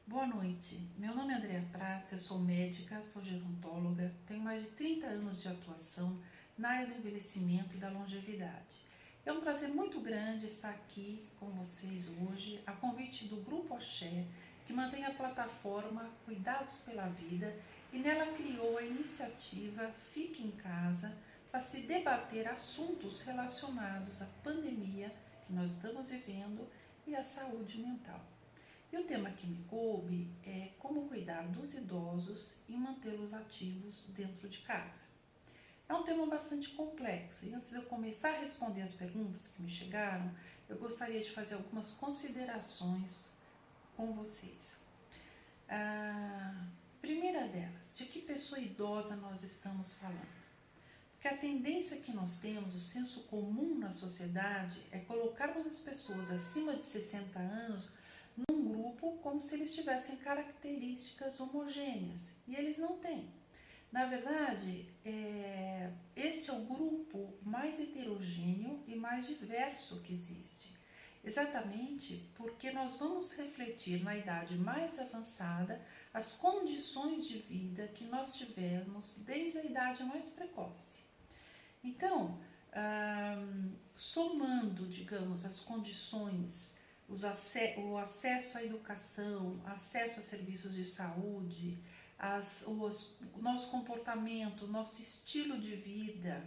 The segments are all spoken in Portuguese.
Boa noite, meu nome é Andrea Prats, eu sou médica, sou gerontóloga, tenho mais de 30 anos de atuação na área do envelhecimento e da longevidade. É um prazer muito grande estar aqui com vocês hoje, a convite do Grupo Axé, que mantém a plataforma Cuidados pela Vida e nela criou a iniciativa Fique em Casa para se debater assuntos relacionados à pandemia que nós estamos vivendo e à saúde mental. E o tema que me coube é como cuidar dos idosos e mantê-los ativos dentro de casa. É um tema bastante complexo e antes de eu começar a responder as perguntas que me chegaram, eu gostaria de fazer algumas considerações com vocês. A primeira delas, de que pessoa idosa nós estamos falando? Porque a tendência que nós temos, o senso comum na sociedade, é colocarmos as pessoas acima de 60 anos num grupo como se eles tivessem características homogêneas, e eles não têm. Na verdade, esse é o grupo mais heterogêneo e mais diverso que existe, exatamente porque nós vamos refletir na idade mais avançada as condições de vida que nós tivemos desde a idade mais precoce. Então, somando, digamos, as condições, o acesso à educação, acesso a serviços de saúde, o nosso comportamento, o nosso estilo de vida,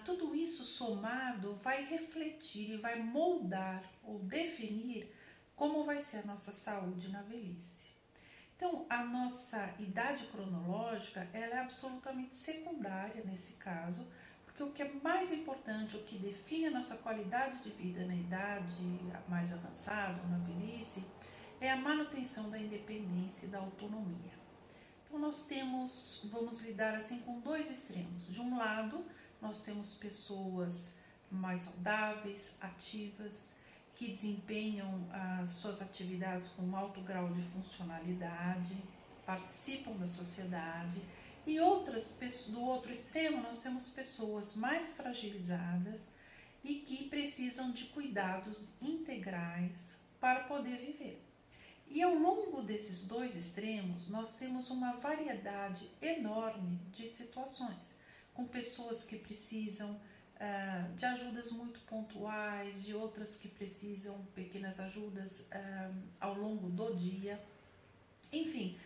tudo isso somado vai refletir e vai moldar ou definir como vai ser a nossa saúde na velhice. Então, a nossa idade cronológica ela é absolutamente secundária nesse caso, porque o que é mais importante, o que define a nossa qualidade de vida na idade mais avançada, na velhice, é a manutenção da independência e da autonomia. Então, vamos lidar assim com dois extremos. De um lado, nós temos pessoas mais saudáveis, ativas, que desempenham as suas atividades com um alto grau de funcionalidade, participam da sociedade, e do outro extremo nós temos pessoas mais fragilizadas e que precisam de cuidados integrais para poder viver. E ao longo desses dois extremos nós temos uma variedade enorme de situações, com pessoas que precisam de ajudas muito pontuais, de outras que precisam pequenas ajudas ao longo do dia. Enfim,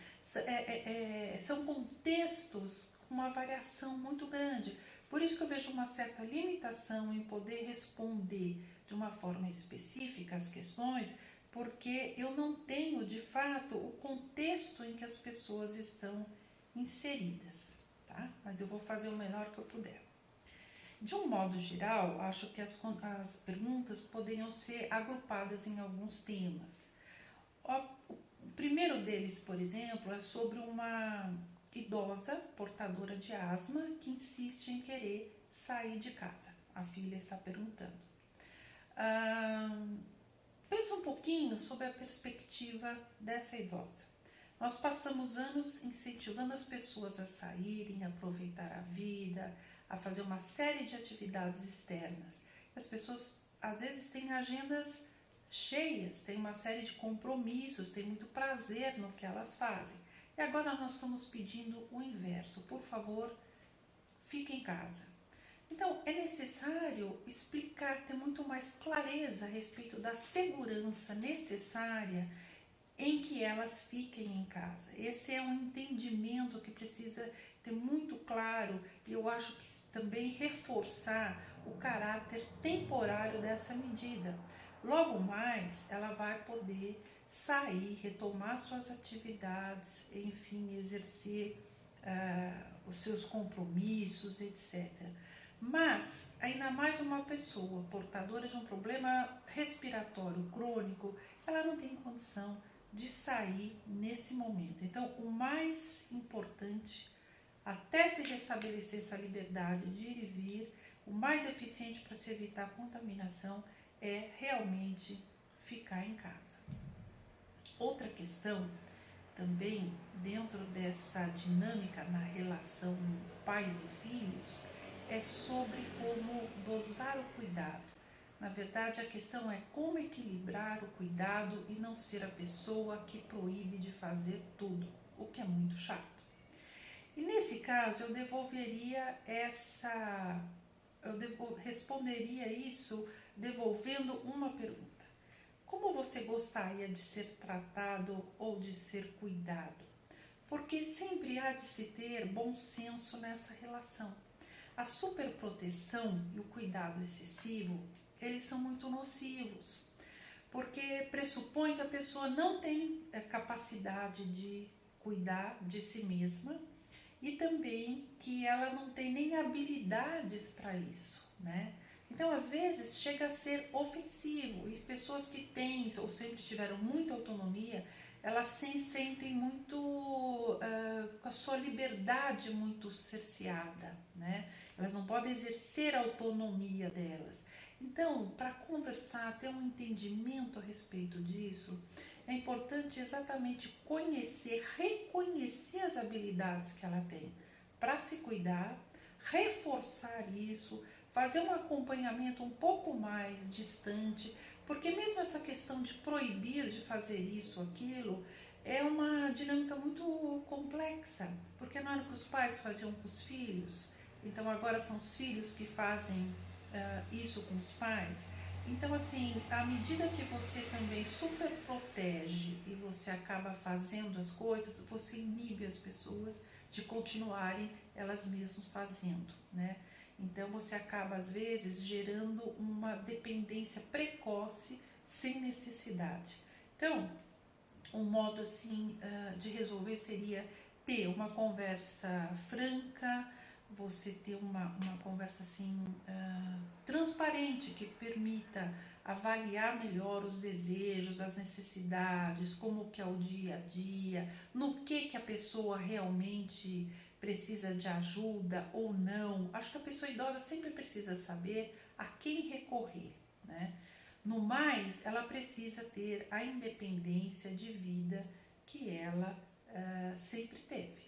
são contextos com uma variação muito grande. Por isso que eu vejo uma certa limitação em poder responder de uma forma específica as questões, porque eu não tenho, de fato, o contexto em que as pessoas estão inseridas, tá? Mas eu vou fazer o melhor que eu puder. De um modo geral, acho que as perguntas poderiam ser agrupadas em alguns temas. O primeiro deles, por exemplo, é sobre uma idosa portadora de asma que insiste em querer sair de casa. A filha está perguntando. Pensa um pouquinho sobre a perspectiva dessa idosa. Nós passamos anos incentivando as pessoas a saírem, a aproveitar a vida, a fazer uma série de atividades externas. As pessoas, às vezes, têm agendas cheias, têm uma série de compromissos, têm muito prazer no que elas fazem. E agora nós estamos pedindo o inverso. Por favor, fique em casa. Então, é necessário explicar, ter muito mais clareza a respeito da segurança necessária em que elas fiquem em casa. Esse é um entendimento que precisa ter muito claro e eu acho que também reforçar o caráter temporário dessa medida. Logo mais, ela vai poder sair, retomar suas atividades, enfim, exercer os seus compromissos, etc. Mas, ainda mais uma pessoa portadora de um problema respiratório crônico, ela não tem condição de sair nesse momento. Então, o mais importante, até se restabelecer essa liberdade de ir e vir, o mais eficiente para se evitar a contaminação é realmente ficar em casa. Outra questão, também dentro dessa dinâmica na relação pais e filhos, é sobre como dosar o cuidado. Na verdade, a questão é como equilibrar o cuidado e não ser a pessoa que proíbe de fazer tudo, o que é muito chato. E nesse caso, eu devolveria responderia isso devolvendo uma pergunta. Como você gostaria de ser tratado ou de ser cuidado? Porque sempre há de se ter bom senso nessa relação. A superproteção e o cuidado excessivo, eles são muito nocivos, porque pressupõe que a pessoa não tem capacidade de cuidar de si mesma e também que ela não tem nem habilidades para isso, né? Então, às vezes, chega a ser ofensivo e pessoas que têm ou sempre tiveram muita autonomia, elas se sentem muito com a sua liberdade muito cerceada, né? Elas não podem exercer a autonomia delas. Então, para conversar, ter um entendimento a respeito disso, é importante exatamente conhecer, reconhecer as habilidades que ela tem para se cuidar, reforçar isso, fazer um acompanhamento um pouco mais distante, porque mesmo essa questão de proibir de fazer isso ou aquilo é uma dinâmica muito complexa, porque não era o que os pais faziam com os filhos, então agora são os filhos que fazem isso com os pais. Então, assim, à medida que você também super protege e você acaba fazendo as coisas, você inibe as pessoas de continuarem elas mesmas fazendo, né? Então, você acaba, às vezes, gerando uma dependência precoce sem necessidade. Então, um modo, assim, de resolver seria ter uma conversa franca, você ter uma conversa assim transparente que permita avaliar melhor os desejos, as necessidades, como que é o dia a dia, no que a pessoa realmente precisa de ajuda ou não. Acho que a pessoa idosa sempre precisa saber a quem recorrer, né? No mais, ela precisa ter a independência de vida que ela sempre teve.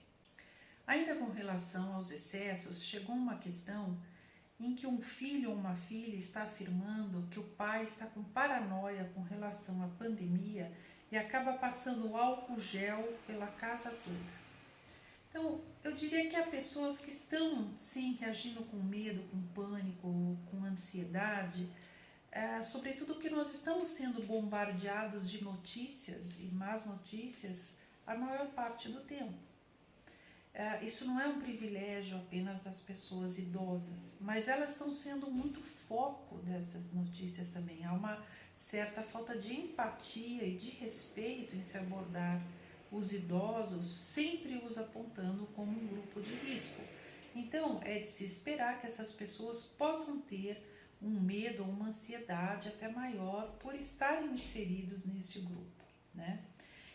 Ainda com relação aos excessos, chegou uma questão em que um filho ou uma filha está afirmando que o pai está com paranoia com relação à pandemia e acaba passando álcool gel pela casa toda. Então, eu diria que há pessoas que estão, sim, reagindo com medo, com pânico, com ansiedade, sobretudo que nós estamos sendo bombardeados de notícias e más notícias a maior parte do tempo. Isso não é um privilégio apenas das pessoas idosas, mas elas estão sendo muito foco dessas notícias também. Há uma certa falta de empatia e de respeito em se abordar os idosos, sempre os apontando como um grupo de risco. Então, é de se esperar que essas pessoas possam ter um medo ou uma ansiedade até maior por estarem inseridos nesse grupo, né?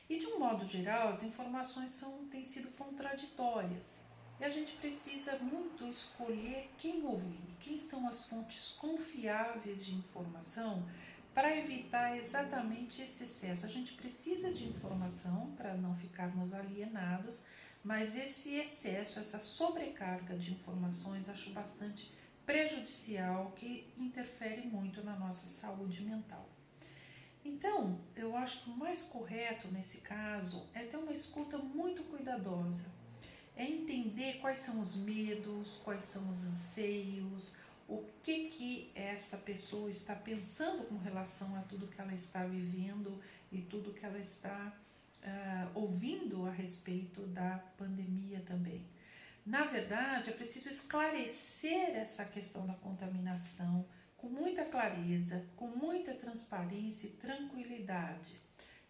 E de um modo geral, as informações têm sido contraditórias e a gente precisa muito escolher quem ouvir, quem são as fontes confiáveis de informação para evitar exatamente esse excesso. A gente precisa de informação para não ficarmos alienados, mas esse excesso, essa sobrecarga de informações, acho bastante prejudicial, que interfere muito na nossa saúde mental. Então, eu acho que o mais correto nesse caso é ter uma escuta muito cuidadosa, é entender quais são os medos, quais são os anseios, o que essa pessoa está pensando com relação a tudo que ela está vivendo e tudo que ela está ouvindo a respeito da pandemia também. Na verdade, é preciso esclarecer essa questão da contaminação com muita clareza, com muita transparência e tranquilidade.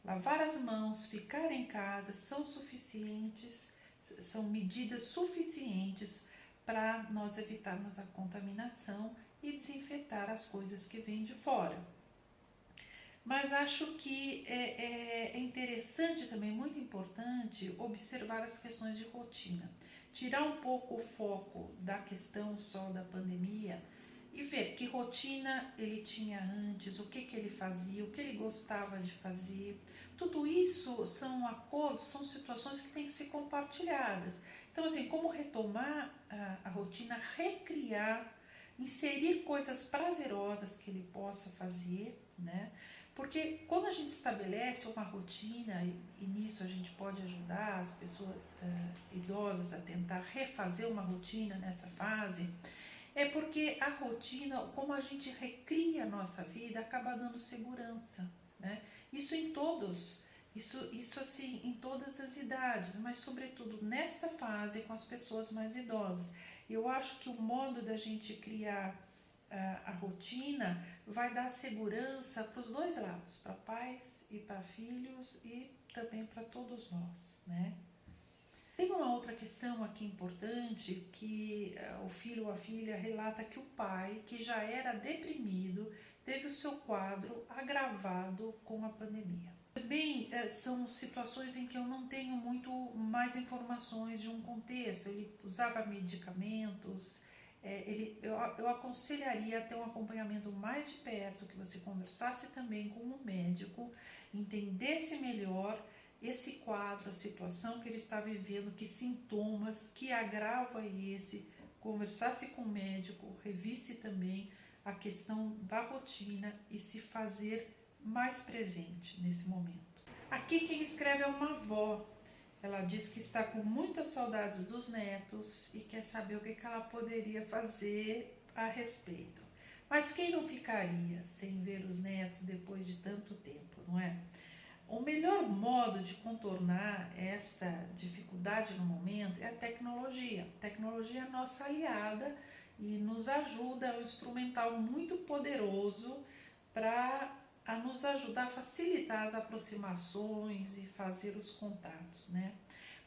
Lavar as mãos, ficar em casa são suficientes, são medidas suficientes para nós evitarmos a contaminação e desinfetar as coisas que vêm de fora. Mas acho que é interessante também, muito importante, observar as questões de rotina. Tirar um pouco o foco da questão só da pandemia e ver que rotina ele tinha antes, o que ele fazia, o que ele gostava de fazer. Tudo isso são acordos, são situações que têm que ser compartilhadas. Então, assim, como retomar a rotina, recriar inserir coisas prazerosas que ele possa fazer, né? Porque quando a gente estabelece uma rotina, e nisso a gente pode ajudar as pessoas idosas a tentar refazer uma rotina nessa fase, é porque a rotina, como a gente recria a nossa vida, acaba dando segurança, né? Isso em todos, isso assim, em todas as idades, mas sobretudo nesta fase com as pessoas mais idosas. Eu acho que o modo da gente criar a rotina vai dar segurança para os dois lados, para pais e para filhos e também para todos nós, né? Tem uma outra questão aqui importante que o filho ou a filha relata que o pai, que já era deprimido, teve o seu quadro agravado com a pandemia. Também são situações em que eu não tenho muito mais informações de um contexto. Ele usava medicamentos, eu aconselharia a ter um acompanhamento mais de perto, que você conversasse também com um médico, entendesse melhor esse quadro, a situação que ele está vivendo, que sintomas, que agravo é esse, conversasse com o médico, revisse também a questão da rotina e se fazer mais presente nesse momento. Aqui quem escreve é uma avó. Ela diz que está com muitas saudades dos netos e quer saber o que ela poderia fazer a respeito. Mas quem não ficaria sem ver os netos depois de tanto tempo, não é? O melhor modo de contornar esta dificuldade no momento é a tecnologia. A tecnologia é a nossa aliada e nos ajuda, é um instrumental muito poderoso para nos ajudar a facilitar as aproximações e fazer os contatos, né?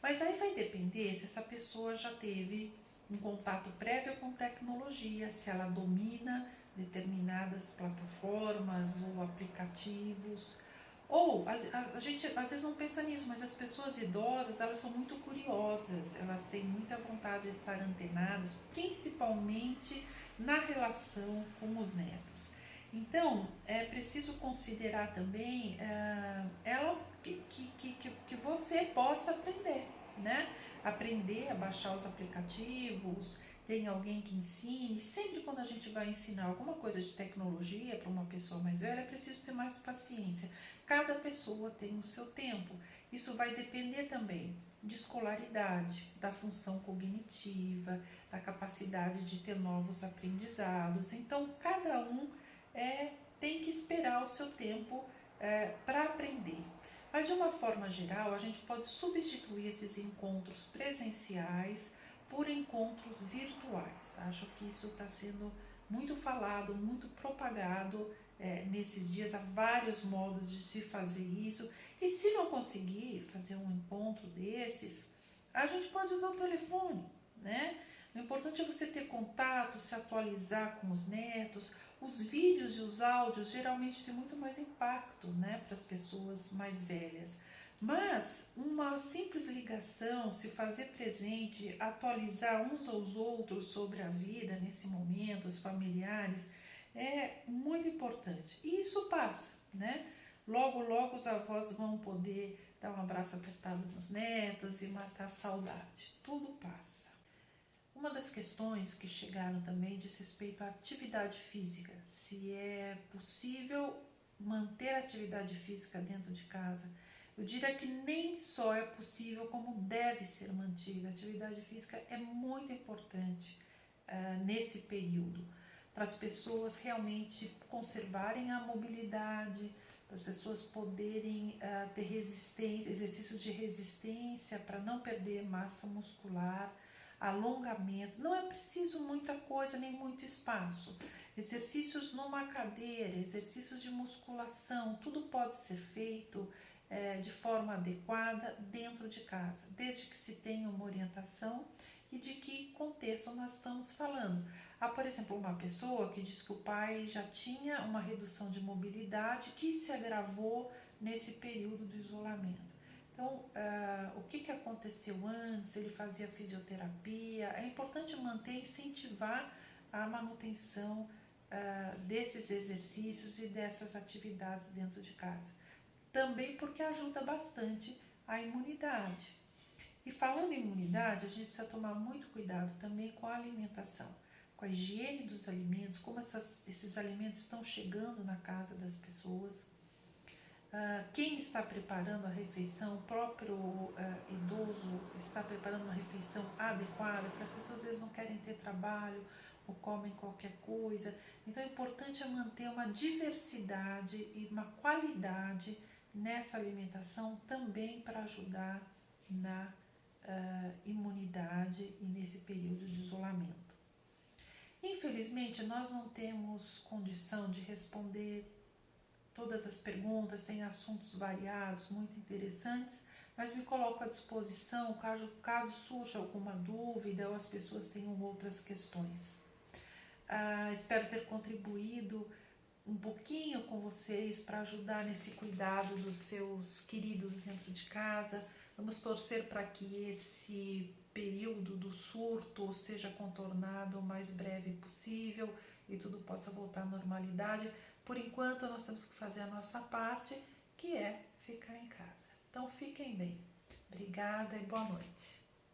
Mas aí vai depender se essa pessoa já teve um contato prévio com tecnologia, se ela domina determinadas plataformas ou aplicativos. Ou a gente às vezes não pensa nisso, mas as pessoas idosas, elas são muito curiosas, elas têm muita vontade de estar antenadas, principalmente na relação com os netos. Então, é preciso considerar também que você possa aprender, né? Aprender a baixar os aplicativos, tem alguém que ensine. Sempre quando a gente vai ensinar alguma coisa de tecnologia para uma pessoa mais velha, é preciso ter mais paciência. Cada pessoa tem o seu tempo. Isso vai depender também de escolaridade, da função cognitiva, da capacidade de ter novos aprendizados. Então, cada um tem que esperar o seu tempo para aprender. Mas, de uma forma geral, a gente pode substituir esses encontros presenciais por encontros virtuais. Acho que isso está sendo muito falado, muito propagado nesses dias. Há vários modos de se fazer isso. E se não conseguir fazer um encontro desses, a gente pode usar o telefone, né? O importante é você ter contato, se atualizar com os netos. Os vídeos e os áudios geralmente têm muito mais impacto, né, para as pessoas mais velhas. Mas uma simples ligação, se fazer presente, atualizar uns aos outros sobre a vida nesse momento, os familiares, é muito importante. E isso passa, né? Logo, logo os avós vão poder dar um abraço apertado nos netos e matar a saudade. Tudo passa. Uma das questões que chegaram também diz respeito à atividade física. Se é possível manter a atividade física dentro de casa. Eu diria que nem só é possível, como deve ser mantida. A atividade física é muito importante nesse período, para as pessoas realmente conservarem a mobilidade, para as pessoas poderem ter resistência, exercícios de resistência para não perder massa muscular, alongamentos. Não é preciso muita coisa nem muito espaço. Exercícios numa cadeira, exercícios de musculação, tudo pode ser feito de forma adequada dentro de casa, desde que se tenha uma orientação e de que contexto nós estamos falando. Há, por exemplo, uma pessoa que diz que o pai já tinha uma redução de mobilidade que se agravou nesse período do isolamento. Então, o que aconteceu antes? Ele fazia fisioterapia. É importante manter e incentivar a manutenção desses exercícios e dessas atividades dentro de casa. Também porque ajuda bastante a imunidade. E falando em imunidade, a gente precisa tomar muito cuidado também com a alimentação. com a higiene dos alimentos, como esses alimentos estão chegando na casa das pessoas. Quem está preparando a refeição, o próprio idoso está preparando uma refeição adequada, porque as pessoas às vezes não querem ter trabalho ou comem qualquer coisa. Então é importante manter uma diversidade e uma qualidade nessa alimentação também para ajudar na imunidade e nesse período de isolamento. Infelizmente, nós não temos condição de responder todas as perguntas, tem assuntos variados, muito interessantes, mas me coloco à disposição caso surja alguma dúvida ou as pessoas tenham outras questões. Espero ter contribuído um pouquinho com vocês para ajudar nesse cuidado dos seus queridos dentro de casa. Vamos torcer para que esse período do surto seja contornado o mais breve possível e tudo possa voltar à normalidade. Por enquanto, nós temos que fazer a nossa parte, que é ficar em casa. Então, fiquem bem. Obrigada e boa noite.